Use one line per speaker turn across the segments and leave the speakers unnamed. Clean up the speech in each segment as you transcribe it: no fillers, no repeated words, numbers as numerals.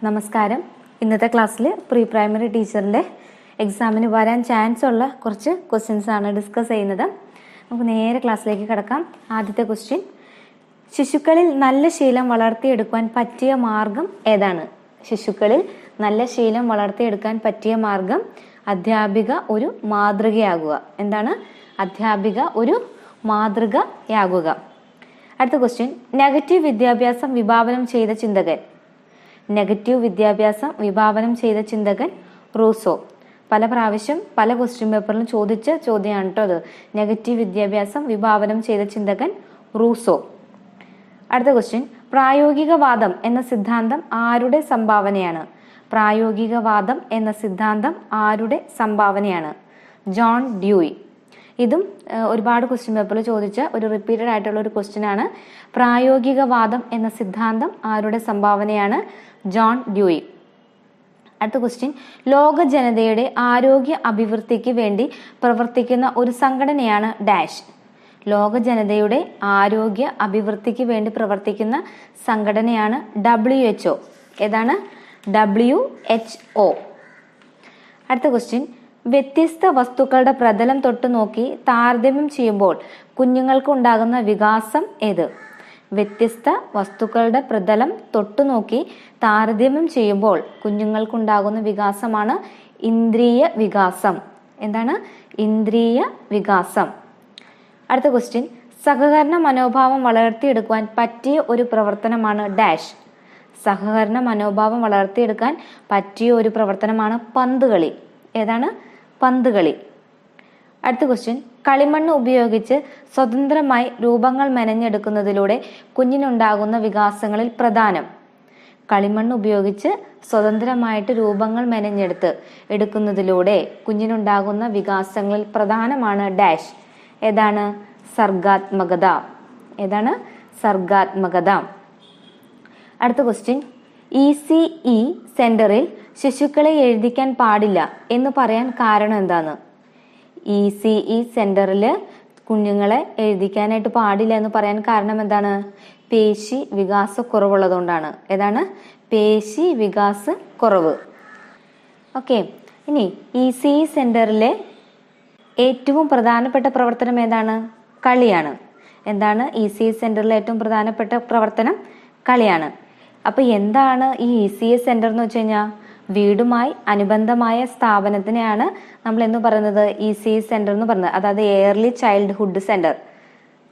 നമസ്കാരം. ഇന്നത്തെ ക്ലാസ്സിൽ പ്രീ പ്രൈമറി ടീച്ചറിൻ്റെ എക്സാമിന് വരാൻ ചാൻസ് ഉള്ള കുറച്ച് ക്വസ്റ്റ്യൻസ് ആണ് ഡിസ്കസ് ചെയ്യുന്നത്. നമുക്ക് നേരെ ക്ലാസ്സിലേക്ക് കിടക്കാം. ആദ്യത്തെ ക്വസ്റ്റ്യൻ, ശിശുക്കളിൽ നല്ല ശീലം വളർത്തിയെടുക്കാൻ പറ്റിയ മാർഗം ഏതാണ്? ശിശുക്കളിൽ നല്ല ശീലം വളർത്തിയെടുക്കാൻ പറ്റിയ മാർഗം അധ്യാപിക ഒരു മാതൃകയാകുക. എന്താണ്? അധ്യാപിക ഒരു മാതൃകയാകുക. അടുത്ത ക്വസ്റ്റ്യൻ, നെഗറ്റീവ് വിദ്യാഭ്യാസം വിഭാവനം ചെയ്ത ചിന്തകൻ. നെഗറ്റീവ് വിദ്യാഭ്യാസം വിഭാവനം ചെയ്ത ചിന്തകൻ റൂസോ. പല പ്രാവശ്യം പല ക്വസ്റ്റ്യൻ പേപ്പറിലും ചോദിച്ച ചോദ്യമാണ് കേട്ടോ അത്. നെഗറ്റീവ് വിദ്യാഭ്യാസം വിഭാവനം ചെയ്ത ചിന്തകൻ റൂസോ. അടുത്ത ക്വസ്റ്റ്യൻ, പ്രായോഗികവാദം എന്ന സിദ്ധാന്തം ആരുടെ സംഭാവനയാണ്? പ്രായോഗികവാദം എന്ന സിദ്ധാന്തം ആരുടെ സംഭാവനയാണ്? John Dewey. ഇതും ഒരുപാട് ക്വസ്റ്റ്യൻ പേപ്പറിൽ ചോദിച്ച ഒരു റിപ്പീറ്റഡ് ആയിട്ടുള്ള ഒരു ക്വസ്റ്റ്യൻ ആണ്. പ്രായോഗികവാദം എന്ന സിദ്ധാന്തം ആരുടെ സംഭാവനയാണ്? John Dewey. അടുത്ത ക്വസ്റ്റ്യൻ, ലോക ജനതയുടെ ആരോഗ്യ അഭിവൃദ്ധിക്ക് വേണ്ടി പ്രവർത്തിക്കുന്ന ഒരു സംഘടനയാണ് ഡാഷ്. ലോക ജനതയുടെ ആരോഗ്യ അഭിവൃദ്ധിക്ക് വേണ്ടി പ്രവർത്തിക്കുന്ന സംഘടനയാണ് WHO. ഏതാണ്? WHO. അടുത്ത ക്വസ്റ്റ്യൻ, വ്യത്യസ്ത വസ്തുക്കളുടെ പ്രതലം തൊട്ട് നോക്കി താരതമ്യം ചെയ്യുമ്പോൾ കുഞ്ഞുങ്ങൾക്ക് ഉണ്ടാകുന്ന വികാസം ഏത്? വ്യത്യസ്ത വസ്തുക്കളുടെ പ്രതലം തൊട്ടു നോക്കി താരതമ്യം ചെയ്യുമ്പോൾ കുഞ്ഞുങ്ങൾക്കുണ്ടാകുന്ന വികാസമാണ് ഇന്ദ്രിയ വികാസം. എന്താണ്? ഇന്ദ്രിയ വികാസം. അടുത്ത ക്വസ്റ്റ്യൻ, സഹകരണ മനോഭാവം വളർത്തിയെടുക്കുവാൻ പറ്റിയ ഒരു പ്രവർത്തനമാണ് ഡാഷ്. സഹകരണ മനോഭാവം വളർത്തിയെടുക്കാൻ പറ്റിയ ഒരു പ്രവർത്തനമാണ് പന്തുകളി. ഏതാണ്? പന്തുകളി. അടുത്ത ക്വസ്റ്റ്യൻ, കളിമണ്ണ് ഉപയോഗിച്ച് സ്വതന്ത്രമായി രൂപങ്ങൾ മെനഞ്ഞെടുക്കുന്നതിലൂടെ കുഞ്ഞിനുണ്ടാകുന്ന വികാസങ്ങളിൽ പ്രധാനം. കളിമണ്ണ് ഉപയോഗിച്ച് സ്വതന്ത്രമായിട്ട് രൂപങ്ങൾ എടുക്കുന്നതിലൂടെ കുഞ്ഞിനുണ്ടാകുന്ന വികാസങ്ങളിൽ പ്രധാനമാണ് ഡാഷ്. ഏതാണ്? സർഗാത്മകത. ഏതാണ്? സർഗാത്മകത. അടുത്ത ക്വസ്റ്റ്യൻ, ECE സെന്ററിൽ ശിശുക്കളെ എഴുതിക്കാൻ പാടില്ല എന്ന് പറയാൻ കാരണം എന്താണ്? ECE സെന്ററിൽ കുഞ്ഞുങ്ങളെ എഴുതിക്കാനായിട്ട് പാടില്ല എന്ന് പറയാൻ കാരണം എന്താണ്? പേശി വികാസക്കുറവുള്ളതുകൊണ്ടാണ്. ഏതാണ്? പേശി വികാസക്കുറവ്. ഓക്കെ. ഇനി ECE സെന്ററിലെ ഏറ്റവും പ്രധാനപ്പെട്ട പ്രവർത്തനം ഏതാണ്? കളിയാണ്. എന്താണ്? ECE സെന്ററിലെ ഏറ്റവും പ്രധാനപ്പെട്ട പ്രവർത്തനം കളിയാണ്. അപ്പൊ എന്താണ് ഈ ECE സെന്റർ എന്ന് വെച്ച് കഴിഞ്ഞാൽ? വീടുമായി അനുബന്ധമായ സ്ഥാപനത്തിനെയാണ് നമ്മൾ എന്ന് പറയുന്നത് ECE സെന്റർ എന്ന് പറയുന്നത്. അതായത് ഏർലി ചൈൽഡ്ഹുഡ് സെന്റർ.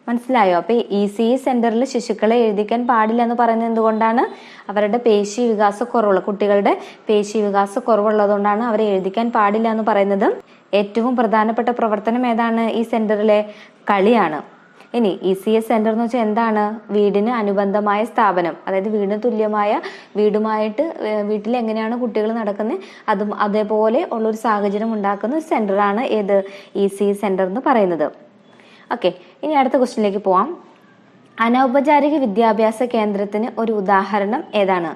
മനസ്സിലായോ? അപ്പൊ ECE സെന്ററിൽ ശിശുക്കളെ എഴുതിക്കാൻ പാടില്ല എന്ന് പറയുന്നത് എന്തുകൊണ്ടാണ്? അവരുടെ പേശി വികാസക്കുറവുള്ള കുട്ടികളുടെ പേശി വികാസക്കുറവുള്ളതുകൊണ്ടാണ് അവരെ എഴുതിക്കാൻ പാടില്ല എന്ന് പറയുന്നത്. ഏറ്റവും പ്രധാനപ്പെട്ട പ്രവർത്തനം ഏതാണ്? ഈ സെന്ററിലെ കളിയാണ്. ഇനി ECE സെന്റർ എന്ന് വെച്ചാൽ എന്താണ്? വീടിന് അനുബന്ധമായ സ്ഥാപനം. അതായത് വീടിന് തുല്യമായ വീട്ടിൽ എങ്ങനെയാണ് കുട്ടികൾ നടക്കുന്നത് അതേപോലെ ഉള്ളൊരു സാഹചര്യം ഉണ്ടാക്കുന്ന സെന്ററാണ് ഏത്? ECE സെന്റർ എന്ന് പറയുന്നത്. ഓക്കെ. ഇനി അടുത്ത ക്വസ്റ്റ്യനിലേക്ക് പോവാം. അനൗപചാരിക വിദ്യാഭ്യാസ കേന്ദ്രത്തിന് ഒരു ഉദാഹരണം ഏതാണ്?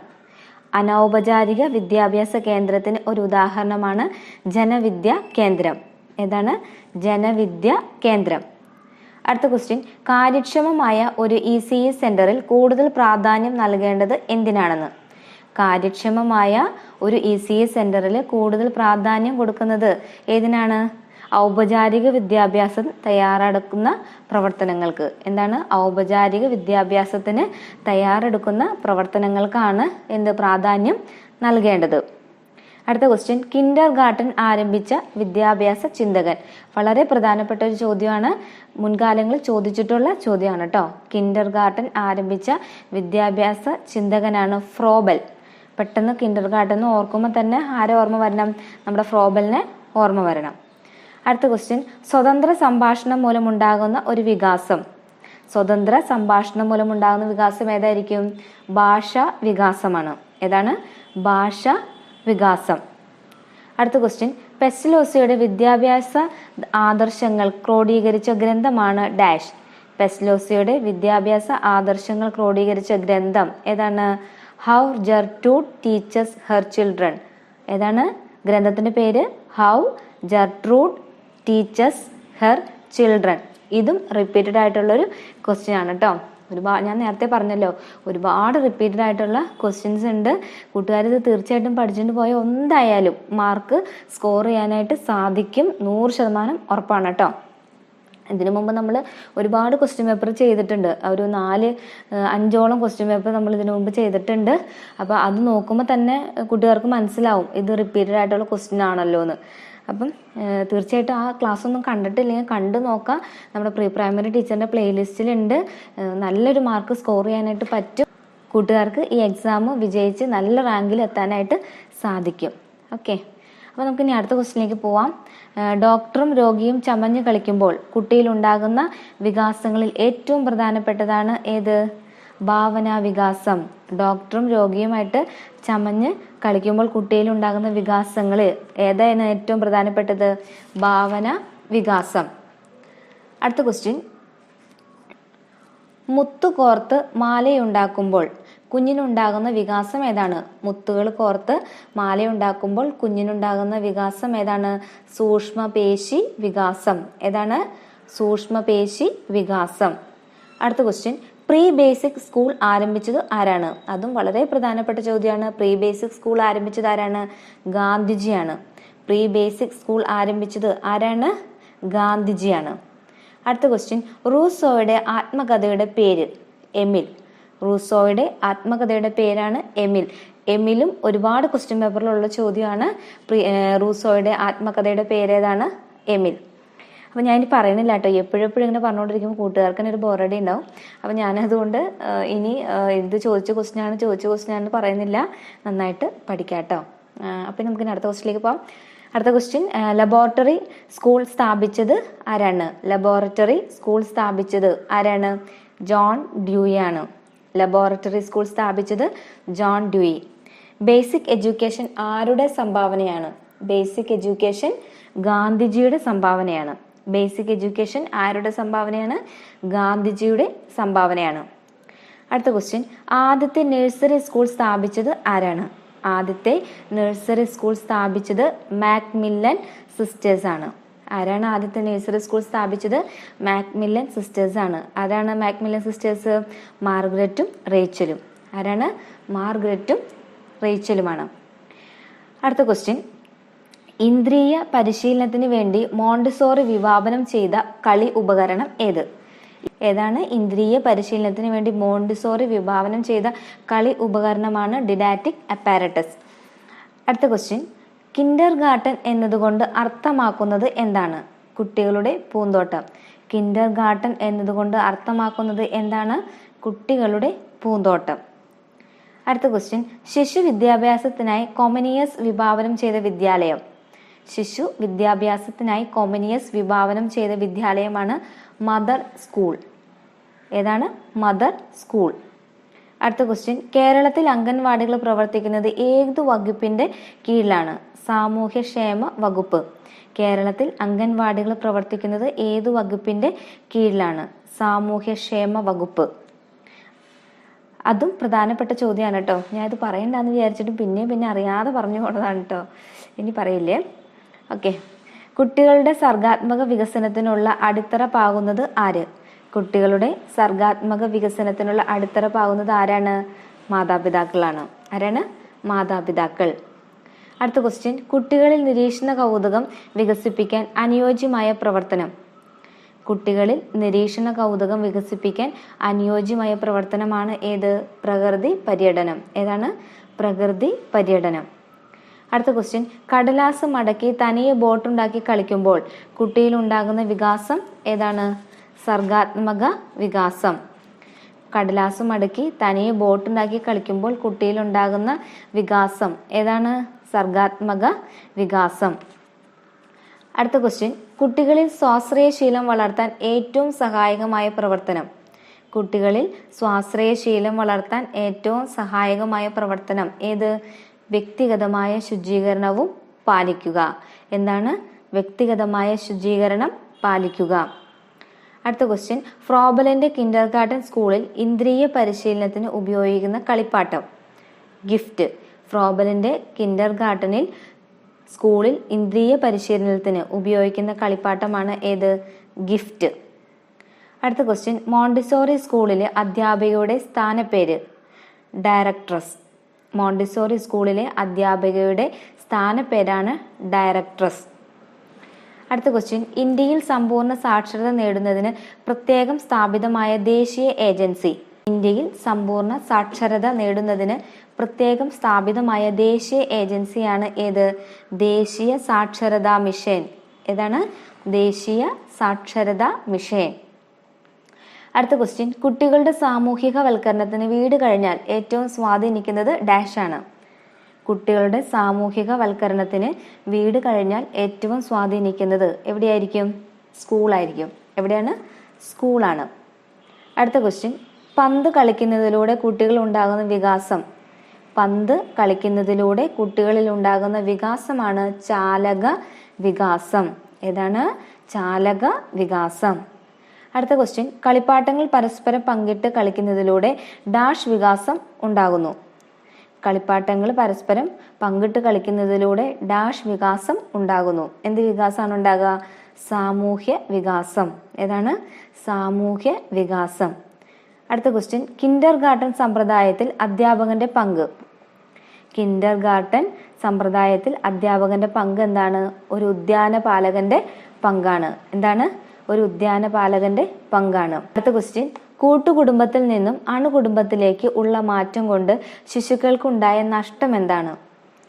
അനൗപചാരിക വിദ്യാഭ്യാസ കേന്ദ്രത്തിന് ഒരു ഉദാഹരണമാണ് ജനവിദ്യ കേന്ദ്രം. ഏതാണ്? ജനവിദ്യ കേന്ദ്രം. അടുത്ത ക്വസ്റ്റ്യൻ, കാര്യക്ഷമമായ ഒരു ECE സെന്ററിൽ കൂടുതൽ പ്രാധാന്യം നൽകേണ്ടത് എന്തിനാണെന്ന്? കാര്യക്ഷമമായ ഒരു ECE സെന്ററിൽ കൂടുതൽ പ്രാധാന്യം കൊടുക്കുന്നത് ഏതിനാണ്? ഔപചാരിക വിദ്യാഭ്യാസം തയ്യാറെടുക്കുന്ന പ്രവർത്തനങ്ങൾക്ക്. എന്താണ്? ഔപചാരിക വിദ്യാഭ്യാസത്തിന് തയ്യാറെടുക്കുന്ന പ്രവർത്തനങ്ങൾക്കാണ് എന്ത് പ്രാധാന്യം നൽകേണ്ടത്. അടുത്ത ക്വസ്റ്റ്യൻ, കിൻഡർ ഗാർട്ടൻ ആരംഭിച്ച വിദ്യാഭ്യാസ ചിന്തകൻ. വളരെ പ്രധാനപ്പെട്ട ഒരു ചോദ്യമാണ്. മുൻകാലങ്ങളിൽ ചോദിച്ചിട്ടുള്ള ചോദ്യമാണ് കേട്ടോ. കിൻഡർ ഗാർട്ടൻ ആരംഭിച്ച വിദ്യാഭ്യാസ ചിന്തകനാണ് ഫ്രോബൽ. പെട്ടെന്ന് കിൻഡർ ഗാർട്ടൻ ഓർക്കുമ്പോൾ തന്നെ ആരെ ഓർമ്മ വരണം? നമ്മുടെ ഫ്രോബലിനെ ഓർമ്മ വരണം. അടുത്ത ക്വസ്റ്റ്യൻ, സ്വതന്ത്ര സംഭാഷണം മൂലമുണ്ടാകുന്ന ഒരു വികാസം. സ്വതന്ത്ര സംഭാഷണം മൂലമുണ്ടാകുന്ന വികാസം ഏതായിരിക്കും? ഭാഷാ വികാസമാണ്. ഏതാണ്? ഭാഷാ വികാസം. അടുത്ത ക്വസ്റ്റ്യൻ, പെസ്റ്റലോസിയുടെ വിദ്യാഭ്യാസ ആദർശങ്ങൾ ക്രോഡീകരിച്ച ഗ്രന്ഥമാണ് ഡാഷ്. പെസ്റ്റലോസിയുടെ വിദ്യാഭ്യാസ ആദർശങ്ങൾ ക്രോഡീകരിച്ച ഗ്രന്ഥം ഏതാണ്? How Gertrude teaches her children. ഏതാണ്? ഗ്രന്ഥത്തിന്റെ പേര് how Gertrude teaches her children. ഇതും റിപ്പീറ്റഡ് ആയിട്ടുള്ളൊരു ക്വസ്റ്റ്യൻ ആണ് കേട്ടോ. ഞാൻ നേരത്തെ പറഞ്ഞല്ലോ, ഒരുപാട് റിപ്പീറ്റഡ് ആയിട്ടുള്ള ക്വസ്റ്റ്യൻസ് ഉണ്ട്. കൂട്ടുകാർ ഇത് തീർച്ചയായിട്ടും പഠിച്ചിട്ട് പോയാൽ എന്തായാലും മാർക്ക് സ്കോർ ചെയ്യാനായിട്ട് സാധിക്കും, 100% ഉറപ്പാണ് കേട്ടോ. ഇതിനു മുമ്പ് നമ്മൾ ഒരുപാട് ക്വസ്റ്റ്യൻ പേപ്പർ ചെയ്തിട്ടുണ്ട്, ഒരു 4-5ഓളം ക്വസ്റ്റ്യൻ പേപ്പർ നമ്മൾ ഇതിനു മുമ്പ് ചെയ്തിട്ടുണ്ട്. അപ്പോൾ അത് നോക്കുമ്പോൾ തന്നെ കുട്ടികൾക്ക് മനസ്സിലാവും ഇത് റിപ്പീറ്റഡ് ആയിട്ടുള്ള ക്വസ്റ്റ്യൻ ആണല്ലോ എന്ന്. അപ്പം തീർച്ചയായിട്ടും ആ ക്ലാസ് ഒന്നും കണ്ടിട്ടില്ലെങ്കിൽ കണ്ടു നോക്കാം. നമ്മുടെ പ്രീ പ്രൈമറി ടീച്ചറിൻ്റെ പ്ലേലിസ്റ്റിലുണ്ട്. നല്ലൊരു മാർക്ക് സ്കോർ ചെയ്യാനായിട്ട് പറ്റും. കൂട്ടുകാർക്ക് ഈ എക്സാം വിജയിച്ച് നല്ല റാങ്കിൽ എത്താനായിട്ട് സാധിക്കും. ഓക്കെ, അപ്പോൾ നമുക്ക് ഇനി അടുത്ത ക്വസ്റ്റ്യനിലേക്ക് പോവാം. ഡോക്ടറും രോഗിയും ചമഞ്ഞ് കളിക്കുമ്പോൾ കുട്ടിയിലുണ്ടാകുന്ന വികാസങ്ങളിൽ ഏറ്റവും പ്രധാനപ്പെട്ടതാണ് ഏത്? ഭാവനാ വികാസം. ഡോക്ടറും രോഗിയുമായിട്ട് ചമഞ്ഞ് കളിക്കുമ്പോൾ കുട്ടിയിലുണ്ടാകുന്ന വികാസങ്ങൾ ഏതാണ് ഏറ്റവും പ്രധാനപ്പെട്ടത്? ഭാവന വികാസം. അടുത്ത ക്വസ്റ്റ്യൻ, മുത്തു കോർത്ത് മാലയുണ്ടാക്കുമ്പോൾ കുഞ്ഞിനുണ്ടാകുന്ന വികാസം ഏതാണ്? മുത്തുകൾ കോർത്ത് മാലയുണ്ടാക്കുമ്പോൾ കുഞ്ഞിനുണ്ടാകുന്ന വികാസം ഏതാണ്? സൂക്ഷ്മപേശി വികാസം. ഏതാണ്? സൂക്ഷ്മപേശി വികാസം. അടുത്ത ക്വസ്റ്റ്യൻ, പ്രീ ബേസിക് സ്കൂൾ ആരംഭിച്ചത് ആരാണ്? അതും വളരെ പ്രധാനപ്പെട്ട ചോദ്യമാണ്. പ്രീ ബേസിക് സ്കൂൾ ആരംഭിച്ചത് ആരാണ്? ഗാന്ധിജിയാണ്. പ്രീ ബേസിക് സ്കൂൾ ആരംഭിച്ചത് ആരാണ്? ഗാന്ധിജിയാണ്. അടുത്ത ക്വസ്റ്റ്യൻ, റൂസോയുടെ ആത്മകഥയുടെ പേര്? എമിൽ. റൂസോയുടെ ആത്മകഥയുടെ പേരാണ് എമിൽ. എമിലും ഒരുപാട് ക്വസ്റ്റ്യൻ പേപ്പറിലുള്ള ചോദ്യമാണ്. റൂസോയുടെ ആത്മകഥയുടെ പേരേതാണ്? എമിൽ. അപ്പോൾ ഞാനിനി പറയണില്ല കേട്ടോ, എപ്പോഴെപ്പോഴും ഇങ്ങനെ പറഞ്ഞുകൊണ്ടിരിക്കുമ്പോൾ കൂട്ടുകാർക്ക് തന്നെ ഒരു ബോറടി ഉണ്ടാവും. അപ്പോൾ ഞാനതുകൊണ്ട് ഇനി ഇത് ചോദിച്ച ക്വസ്റ്റ്യനാണെന്ന് പറയുന്നില്ല. നന്നായിട്ട് പഠിക്കാം കേട്ടോ. അപ്പം നമുക്കിനി അടുത്ത ക്വസ്റ്റ്യനിലേക്ക് പോകാം. അടുത്ത ക്വസ്റ്റ്യൻ, ലബോറട്ടറി സ്കൂൾ സ്ഥാപിച്ചത് ആരാണ്? ലബോറട്ടറി സ്കൂൾ സ്ഥാപിച്ചത് ആരാണ്? ജോൺ ഡ്യൂയി ആണ്. ലബോറട്ടറി സ്കൂൾ സ്ഥാപിച്ചത് ജോൺ ഡ്യൂയി. ബേസിക് എഡ്യൂക്കേഷൻ ആരുടെ സംഭാവനയാണ്? ബേസിക് എഡ്യൂക്കേഷൻ ഗാന്ധിജിയുടെ സംഭാവനയാണ്. ബേസിക് എഡ്യൂക്കേഷൻ ആരുടെ സംഭാവനയാണ്? ഗാന്ധിജിയുടെ സംഭാവനയാണ്. അടുത്ത ക്വസ്റ്റ്യൻ, ആദ്യത്തെ നഴ്സറി സ്കൂൾ സ്ഥാപിച്ചത് ആരാണ്? ആദ്യത്തെ നഴ്സറി സ്കൂൾ സ്ഥാപിച്ചത് മാക്മില്ലൻ സിസ്റ്റേഴ്സ് ആണ്. ആരാണ് ആദ്യത്തെ നഴ്സറി സ്കൂൾ സ്ഥാപിച്ചത്? മാക്മില്ലൻ സിസ്റ്റേഴ്സ് ആണ്. ആരാണ് മാക്മില്ലൻ സിസ്റ്റേഴ്സ്? മാർഗരറ്റും റേച്ചലും. ആരാണ്? മാർഗരറ്റും റേച്ചലുമാണ്. അടുത്ത ക്വസ്റ്റ്യൻ, ഇന്ദ്രിയ പരിശീലനത്തിന് വേണ്ടി മോണ്ടിസോറി വിഭാവനം ചെയ്ത കളി ഉപകരണം ഏത്? ഏതാണ്? ഇന്ദ്രിയ പരിശീലനത്തിന് വേണ്ടി മോണ്ടിസോറി വിഭാവനം ചെയ്ത കളി ഉപകരണമാണ് ഡിഡാക്റ്റിക് അപ്പാരറ്റസ്. അടുത്ത ക്വസ്റ്റ്യൻ, കിൻഡർ ഗാർട്ടൻ എന്നതുകൊണ്ട് അർത്ഥമാക്കുന്നത് എന്താണ്? കുട്ടികളുടെ പൂന്തോട്ടം. കിൻഡർ ഗാർട്ടൻ എന്നതുകൊണ്ട് അർത്ഥമാക്കുന്നത് എന്താണ്? കുട്ടികളുടെ പൂന്തോട്ടം. അടുത്ത ക്വസ്റ്റ്യൻ, ശിശു വിദ്യാഭ്യാസത്തിനായി കൊമനിയസ് വിഭാവനം ചെയ്ത വിദ്യാലയം? ശിശു വിദ്യാഭ്യാസത്തിനായി കൊമനിയസ് വിഭാവനം ചെയ്ത വിദ്യാലയമാണ് മദർ സ്കൂൾ. ഏതാണ്? Mother school. അടുത്ത ക്വസ്റ്റ്യൻ, കേരളത്തിൽ അംഗൻവാടികൾ പ്രവർത്തിക്കുന്നത് ഏതു വകുപ്പിന്റെ കീഴിലാണ്? സാമൂഹ്യക്ഷേമ വകുപ്പ്. കേരളത്തിൽ അംഗൻവാടികൾ പ്രവർത്തിക്കുന്നത് ഏതു വകുപ്പിന്റെ കീഴിലാണ്? സാമൂഹ്യക്ഷേമ വകുപ്പ്. അതും പ്രധാനപ്പെട്ട ചോദ്യമാണ് കേട്ടോ. ഞാൻ ഇത് പറയണ്ടെന്ന് വിചാരിച്ചിട്ട് പിന്നെ അറിയാതെ പറഞ്ഞു പോണതാണ് കേട്ടോ. ഇനി പറയില്ലേ? ഓക്കെ, കുട്ടികളുടെ സർഗാത്മക വികസനത്തിനുള്ള അടിത്തറ പാകുന്നത് ആര്? കുട്ടികളുടെ സർഗാത്മക വികസനത്തിനുള്ള അടിത്തറ പാകുന്നത് ആരാണ്? മാതാപിതാക്കളാണ്. ആരാണ്? മാതാപിതാക്കൾ. അടുത്ത ക്വസ്റ്റ്യൻ, കുട്ടികളിൽ നിരീക്ഷണ കൗതുകം വികസിപ്പിക്കാൻ അനുയോജ്യമായ പ്രവർത്തനം? കുട്ടികളിൽ നിരീക്ഷണ കൗതുകം വികസിപ്പിക്കാൻ അനുയോജ്യമായ പ്രവർത്തനമാണ് ഏത്? പ്രകൃതി പര്യടനം. ഏതാണ്? പ്രകൃതി പര്യടനം. അടുത്ത ക്വസ്റ്റ്യൻ, കടലാസ് മടക്കി തനിയെ ബോട്ടുണ്ടാക്കി കളിക്കുമ്പോൾ കുട്ടിയിൽ ഉണ്ടാകുന്ന വികാസം ഏതാണ്? സർഗാത്മക വികാസം. കടലാസ് മടക്കി തനിയെ ബോട്ടുണ്ടാക്കി കളിക്കുമ്പോൾ കുട്ടിയിൽ ഉണ്ടാകുന്ന വികാസം ഏതാണ്? സർഗാത്മക വികാസം. അടുത്ത ക്വസ്റ്റ്യൻ, കുട്ടികളിൽ സ്വാശ്രയശീലം വളർത്താൻ ഏറ്റവും സഹായകമായ പ്രവർത്തനം? കുട്ടികളിൽ സ്വാശ്രയശീലം വളർത്താൻ ഏറ്റവും സഹായകമായ പ്രവർത്തനം ഏത്? വ്യക്തിഗതമായ ശുചീകരണവും പാലിക്കുക. എന്താണ്? വ്യക്തിഗതമായ ശുചീകരണം പാലിക്കുക. അടുത്ത ക്വസ്റ്റ്യൻ, ഫ്രോബലിന്റെ കിൻഡർ ഗാർട്ടൻ സ്കൂളിൽ ഇന്ദ്രിയ പരിശീലനത്തിന് ഉപയോഗിക്കുന്ന കളിപ്പാട്ടം? ഗിഫ്റ്റ്. ഫ്രോബലിന്റെ കിൻഡർ ഗാർട്ടനിൽ സ്കൂളിൽ ഇന്ദ്രിയ പരിശീലനത്തിന് ഉപയോഗിക്കുന്ന കളിപ്പാട്ടമാണ് ഏത്? ഗിഫ്റ്റ്. അടുത്ത ക്വസ്റ്റ്യൻ, മോണ്ടിസോറി സ്കൂളിലെ അധ്യാപികയുടെ സ്ഥാനപ്പേര്? ഡയറക്ട്രസ്. മോണ്ടിസോറി സ്കൂളിലെ അധ്യാപികയുടെ സ്ഥാനപ്പേരാണ് ഡയറക്ട്രസ്. അടുത്ത ക്വസ്റ്റ്യൻ, ഇന്ത്യയിൽ സമ്പൂർണ്ണ സാക്ഷരത നേടുന്നതിന് പ്രത്യേകം സ്ഥാപിതമായ ദേശീയ ഏജൻസി? ഇന്ത്യയിൽ സമ്പൂർണ്ണ സാക്ഷരത നേടുന്നതിന് പ്രത്യേകം സ്ഥാപിതമായ ദേശീയ ഏജൻസിയാണ് ഏത്? ദേശീയ സാക്ഷരതാ മിഷൻ. ഏതാണ്? ദേശീയ സാക്ഷരതാ മിഷൻ. അടുത്ത ക്വസ്റ്റ്യൻ, കുട്ടികളുടെ സാമൂഹികവൽക്കരണത്തിന് വീട് കഴിഞ്ഞാൽ ഏറ്റവും സ്വാധീനിക്കുന്നത് ഡാഷ് ആണ്? കുട്ടികളുടെ സാമൂഹികവൽക്കരണത്തിന് വീട് കഴിഞ്ഞാൽ ഏറ്റവും സ്വാധീനിക്കുന്നത് എവിടെയായിരിക്കും? സ്കൂളായിരിക്കും. എവിടെയാണ്? സ്കൂളാണ്. അടുത്ത ക്വസ്റ്റ്യൻ, പന്ത് കളിക്കുന്നതിലൂടെ കുട്ടികൾ ഉണ്ടാകുന്ന വികാസം? പന്ത് കളിക്കുന്നതിലൂടെ കുട്ടികളിൽ ഉണ്ടാകുന്ന വികാസമാണ് ചാലക വികാസം. ഏതാണ്? ചാലക വികാസം. അടുത്ത ക്വസ്റ്റ്യൻ, കളിപ്പാട്ടങ്ങൾ പരസ്പരം പങ്കിട്ട് കളിക്കുന്നതിലൂടെ ഡാഷ് വികാസം ഉണ്ടാകുന്നു? കളിപ്പാട്ടങ്ങൾ പരസ്പരം പങ്കിട്ട് കളിക്കുന്നതിലൂടെ ഡാഷ് വികാസം ഉണ്ടാകുന്നു. എന്ത് വികാസമാണ് ഉണ്ടാകുക? സാമൂഹ്യ വികാസം. ഏതാണ്? സാമൂഹ്യ വികാസം. അടുത്ത ക്വസ്റ്റ്യൻ, കിൻഡർ ഗാർട്ടൻ സമ്പ്രദായത്തിൽ അധ്യാപകന്റെ പങ്ക്? കിൻഡർ ഗാർട്ടൻ സമ്പ്രദായത്തിൽ അധ്യാപകന്റെ പങ്ക് എന്താണ്? ഒരു ഉദ്യാനപാലകന്റെ പങ്കാണ്. എന്താണ്? ഒരു ഉദ്യാനപാലകന്റെ പങ്കാണ്. അടുത്ത ക്വസ്റ്റ്യൻ, കൂട്ടുകുടുംബത്തിൽ നിന്നും അണുകുടുംബത്തിലേക്ക് ഉള്ള മാറ്റം കൊണ്ട് ശിശുക്കൾക്കുണ്ടായ നഷ്ടം എന്താണ്?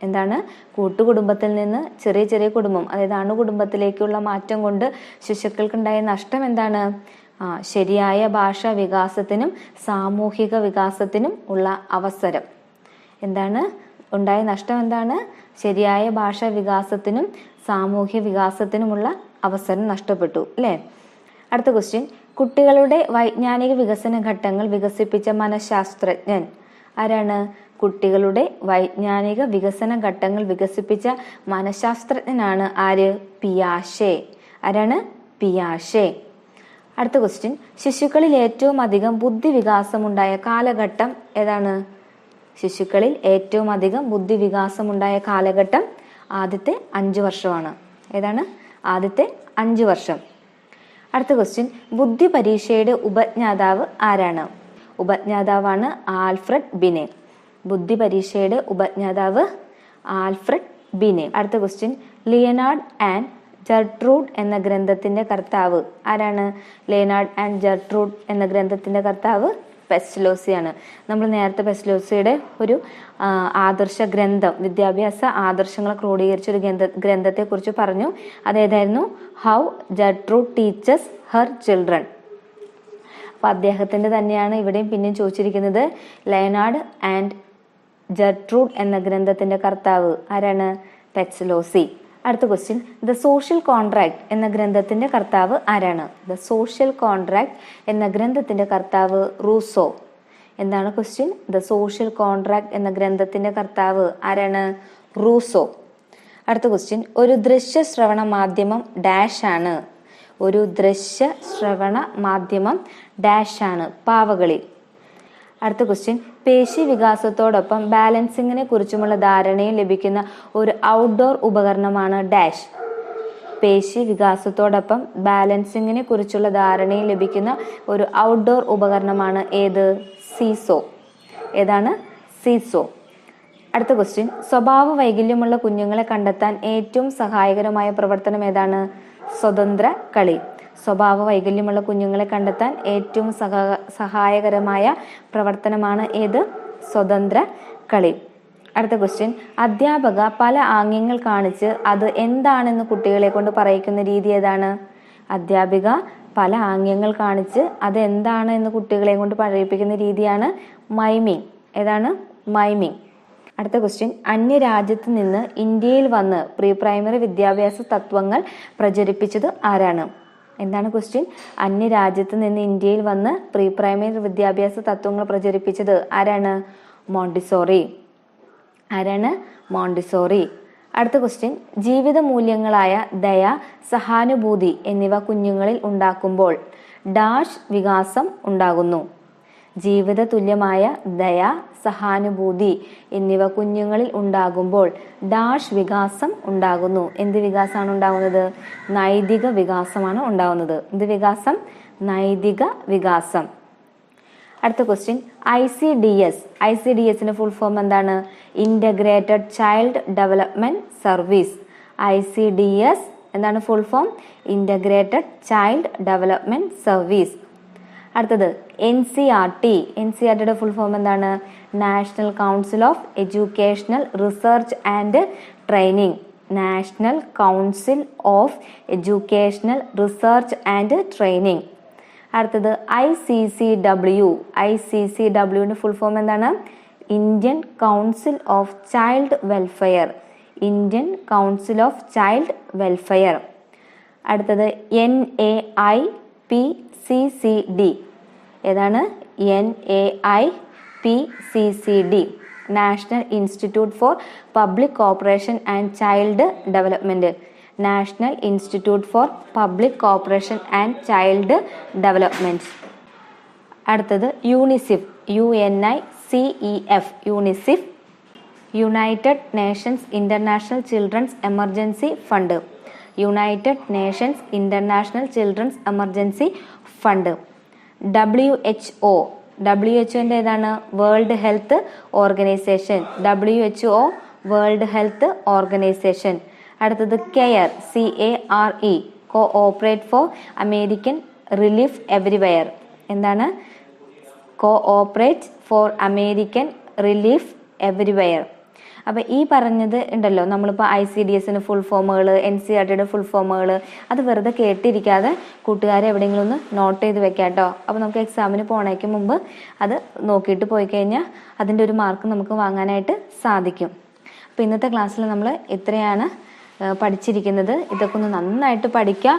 എന്താണ്? കൂട്ടുകുടുംബത്തിൽ നിന്ന് ചെറിയ ചെറിയ കുടുംബം, അതായത് അണുകുടുംബത്തിലേക്കുള്ള മാറ്റം കൊണ്ട് ശിശുക്കൾക്കുണ്ടായ നഷ്ടം എന്താണ്? ശരിയായ ഭാഷാ വികാസത്തിനും സാമൂഹിക വികാസത്തിനും ഉള്ള അവസരം. എന്താണ് ഉണ്ടായ നഷ്ടം? എന്താണ്? ശരിയായ ഭാഷാ വികാസത്തിനും സാമൂഹ്യ വികാസത്തിനുമുള്ള അവസരം നഷ്ടപ്പെട്ടു, അല്ലേ? അടുത്ത ക്വസ്റ്റ്യൻ, കുട്ടികളുടെ വൈജ്ഞാനിക വികസന ഘട്ടങ്ങൾ വികസിപ്പിച്ച മനഃശാസ്ത്രജ്ഞൻ ആരാണ്? കുട്ടികളുടെ വൈജ്ഞാനിക വികസന ഘട്ടങ്ങൾ വികസിപ്പിച്ച മനഃശാസ്ത്രജ്ഞനാണ് ആര്? പിയാഷെ. ആരാണ്? പിയാഷെ. അടുത്ത ക്വസ്റ്റ്യൻ, ശിശുക്കളിൽ ഏറ്റവും അധികം ബുദ്ധിവികാസമുണ്ടായ കാലഘട്ടം ഏതാണ്? ശിശുക്കളിൽ ഏറ്റവും അധികം ബുദ്ധിവികാസമുണ്ടായ കാലഘട്ടം ആദ്യത്തെ 5 വർഷമാണ്. ഏതാണ്? ആദ്യത്തെ 5 വർഷം. അടുത്ത ക്വസ്റ്റ്യൻ, ബുദ്ധി പരീക്ഷയുടെ ഉപജ്ഞാതാവ് ആരാണ്? ഉപജ്ഞാതാവാണ് ആൽഫ്രഡ് ബിനെ. ബുദ്ധി പരീക്ഷയുടെ ഉപജ്ഞാതാവ് ആൽഫ്രഡ് ബിനെ. അടുത്ത ക്വസ്റ്റ്യൻ, ലിയനാർഡ് ആൻഡ് ജർട്രൂഡ് എന്ന ഗ്രന്ഥത്തിന്റെ കർത്താവ് ആരാണ്? ലിയനാർഡ് ആൻഡ് ജർട്രൂഡ് എന്ന ഗ്രന്ഥത്തിന്റെ കർത്താവ് പെസ്റ്റലോസിയാണ്. നമ്മൾ നേരത്തെ പെസ്റ്റലോസിയുടെ ഒരു ആദർശ ഗ്രന്ഥം, വിദ്യാഭ്യാസ ആദർശങ്ങളെ ക്രോഡീകരിച്ച ഒരു ഗ്രന്ഥത്തെ കുറിച്ച് പറഞ്ഞു. അതേതായിരുന്നു? How Gertrude teaches her children. അപ്പൊ അദ്ദേഹത്തിന്റെ തന്നെയാണ് ഇവിടെയും പിന്നെയും ചോദിച്ചിരിക്കുന്നത്. ലയനാർഡ് ആൻഡ് ജർട്രൂഡ് എന്ന ഗ്രന്ഥത്തിന്റെ കർത്താവ് ആരാണ്? പെസ്റ്റലോസി. അടുത്ത ക്വസ്റ്റ്യൻ, ദ സോഷ്യൽ കോൺട്രാക്ട് എന്ന ഗ്രന്ഥത്തിന്റെ കർത്താവ് ആരാണ്? ദ സോഷ്യൽ കോൺട്രാക്ട് എന്ന ഗ്രന്ഥത്തിന്റെ കർത്താവ് റൂസോ. എന്താണ് ക്വസ്റ്റ്യൻ? ദ സോഷ്യൽ കോൺട്രാക്ട് എന്ന ഗ്രന്ഥത്തിന്റെ കർത്താവ് ആരാണ്? റൂസോ. അടുത്ത ക്വസ്റ്റ്യൻ, ഒരു ദൃശ്യ ശ്രവണ മാധ്യമം ഡാഷ് ആണ്? ഒരു ദൃശ്യ ശ്രവണ മാധ്യമം ഡാഷ് ആണ്? പാവകളി. അടുത്ത ക്വസ്റ്റ്യൻ, പേശി വികാസത്തോടൊപ്പം ബാലൻസിങ്ങിനെ കുറിച്ചുമുള്ള ധാരണയും ലഭിക്കുന്ന ഒരു ഔട്ട്ഡോർ ഉപകരണമാണ് ഡാഷ്. പേശി വികാസത്തോടൊപ്പം ബാലൻസിങ്ങിനെ കുറിച്ചുള്ള ധാരണയും ലഭിക്കുന്ന ഒരു ഔട്ട്ഡോർ ഉപകരണമാണ് ഏത്? സീസോ. ഏതാണ്? സീസോ. അടുത്ത ക്വസ്റ്റ്യൻ, സ്വഭാവ വൈകല്യമുള്ള കുഞ്ഞുങ്ങളെ കണ്ടെത്താൻ ഏറ്റവും സഹായകരമായ പ്രവർത്തനം ഏതാണ്? സ്വതന്ത്ര കളി. സ്വഭാവ വൈകല്യമുള്ള കുഞ്ഞുങ്ങളെ കണ്ടെത്താൻ ഏറ്റവും സഹായകരമായ പ്രവർത്തനമാണ് ഏത്? സ്വതന്ത്ര കളി. അടുത്ത ക്വസ്റ്റ്യൻ, അധ്യാപക പല ആംഗ്യങ്ങൾ കാണിച്ച് അത് എന്താണെന്ന് കുട്ടികളെ കൊണ്ട് പറയിക്കുന്ന രീതി ഏതാണ്? അധ്യാപിക പല ആംഗ്യങ്ങൾ കാണിച്ച് അത് എന്താണ് എന്ന് കുട്ടികളെ കൊണ്ട് പറയിപ്പിക്കുന്ന രീതിയാണ് മൈമിങ്. ഏതാണ്? മൈമിങ്. അടുത്ത ക്വസ്റ്റ്യൻ, അന്യരാജ്യത്ത് നിന്ന് ഇന്ത്യയിൽ വന്ന് പ്രീ പ്രൈമറി വിദ്യാഭ്യാസ തത്വങ്ങൾ പ്രചരിപ്പിച്ചത് ആരാണ്? എന്താണ് ക്വസ്റ്റ്യൻ? അന്യരാജ്യത്ത് നിന്ന് ഇന്ത്യയിൽ വന്ന് പ്രീ പ്രൈമറി വിദ്യാഭ്യാസ തത്വങ്ങൾ പ്രചരിപ്പിച്ചത് ആരാണ്? മോണ്ടിസോറി. ആരാണ്? മോണ്ടിസോറി. അടുത്ത ക്വസ്റ്റ്യൻ, ജീവിത മൂല്യങ്ങളായ ദയ, സഹാനുഭൂതി എന്നിവ കുഞ്ഞുങ്ങളിൽ ഉണ്ടാക്കുമ്പോൾ ഡാഷ് വികാസം ഉണ്ടാകുന്നു? ജീവിത തുല്യമായ ദയ, സഹാനുഭൂതി എന്നിവ കുഞ്ഞുങ്ങളിൽ ഉണ്ടാകുമ്പോൾ ഡാഷ് വികാസം ഉണ്ടാകുന്നു? എന്ത് വികാസമാണ് ഉണ്ടാകുന്നത്? നൈതിക വികാസമാണ് ഉണ്ടാകുന്നത്. എന്ത് വികാസം? നൈതിക വികാസം. അടുത്ത ക്വസ്റ്റ്യൻ ICDS ഫുൾ ഫോം എന്താണ്? Integrated child development service. ICDS എന്താണ് full form? Integrated child development service. അടുത്തത് NCERTയുടെ ഫുൾ ഫോം എന്താണ്? National council of educational research and training. National council of educational research and training. അടുത്തത് ICCWന്റെ full form എന്താണ്? Indian council of child welfare. Indian council of child welfare. അടുത്തത് NAIPCCD. ഏതാണ്? NAIPCCD, national institute for public corporation and child development. National institute for public corporation and child development. അടുത്തത് UNICEF. UNICEF. UNICEF, United Nations International Children's Emergency Fund. United Nations International Children's Emergency Fund. WHO ഏതാണ്? World Health Organization. WHO World Health Organization. അടുത്തത് CARE. CARE, cooperate for American relief everywhere. എന്താണ്? Cooperate for American relief everywhere. അപ്പം ഈ പറഞ്ഞത് ഉണ്ടല്ലോ, നമ്മളിപ്പോൾ ICDSന്റെ full ഫോമുകൾ, NCERTയുടെ full ഫോമുകൾ, അത് വെറുതെ കേട്ടിരിക്കാതെ കൂട്ടുകാരെ എവിടെയെങ്കിലും ഒന്ന് നോട്ട് ചെയ്ത് വെക്കാം കേട്ടോ. അപ്പോൾ നമുക്ക് എക്സാമിന് പോണേക്ക് മുമ്പ് അത് നോക്കിയിട്ട് പോയി കഴിഞ്ഞാൽ അതിൻ്റെ ഒരു മാർക്ക് നമുക്ക് വാങ്ങാനായിട്ട് സാധിക്കും. അപ്പോൾ ഇന്നത്തെ ക്ലാസ്സിൽ നമ്മൾ ഇത്രയാണ് പഠിച്ചിരിക്കുന്നത്. ഇതൊക്കെ ഒന്ന് നന്നായിട്ട് പഠിക്കുക.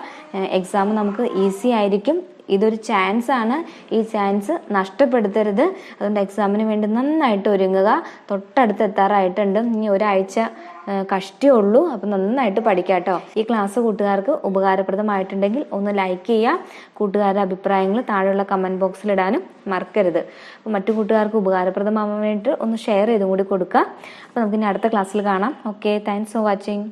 എക്സാം നമുക്ക് ഈസി ആയിരിക്കും. ഇതൊരു ചാൻസ് ആണ്. ഈ ചാൻസ് നഷ്ടപ്പെടുത്തരുത്. അതുകൊണ്ട് എക്സാമിന് വേണ്ടി നന്നായിട്ട് ഒരുങ്ങുക. തൊട്ടടുത്ത് എത്താറായിട്ടുണ്ട്. ഇനി ഒരാഴ്ച കഷ്ടേ ഉള്ളൂ. അപ്പം നന്നായിട്ട് പഠിക്കാം കേട്ടോ. ഈ ക്ലാസ് കൂട്ടുകാർക്ക് ഉപകാരപ്രദമായിട്ടുണ്ടെങ്കിൽ ഒന്ന് ലൈക്ക് ചെയ്യുക. കൂട്ടുകാരുടെ അഭിപ്രായങ്ങൾ താഴെയുള്ള കമൻറ്റ് ബോക്സിൽ ഇടാനും മറക്കരുത്. അപ്പോൾ മറ്റു കൂട്ടുകാർക്ക് ഉപകാരപ്രദമാവാൻ വേണ്ടിയിട്ട് ഒന്ന് ഷെയർ ചെയ്തും കൂടി കൊടുക്കുക. അപ്പോൾ നമുക്കിനി അടുത്ത ക്ലാസ്സിൽ കാണാം. Okay, thanks for watching.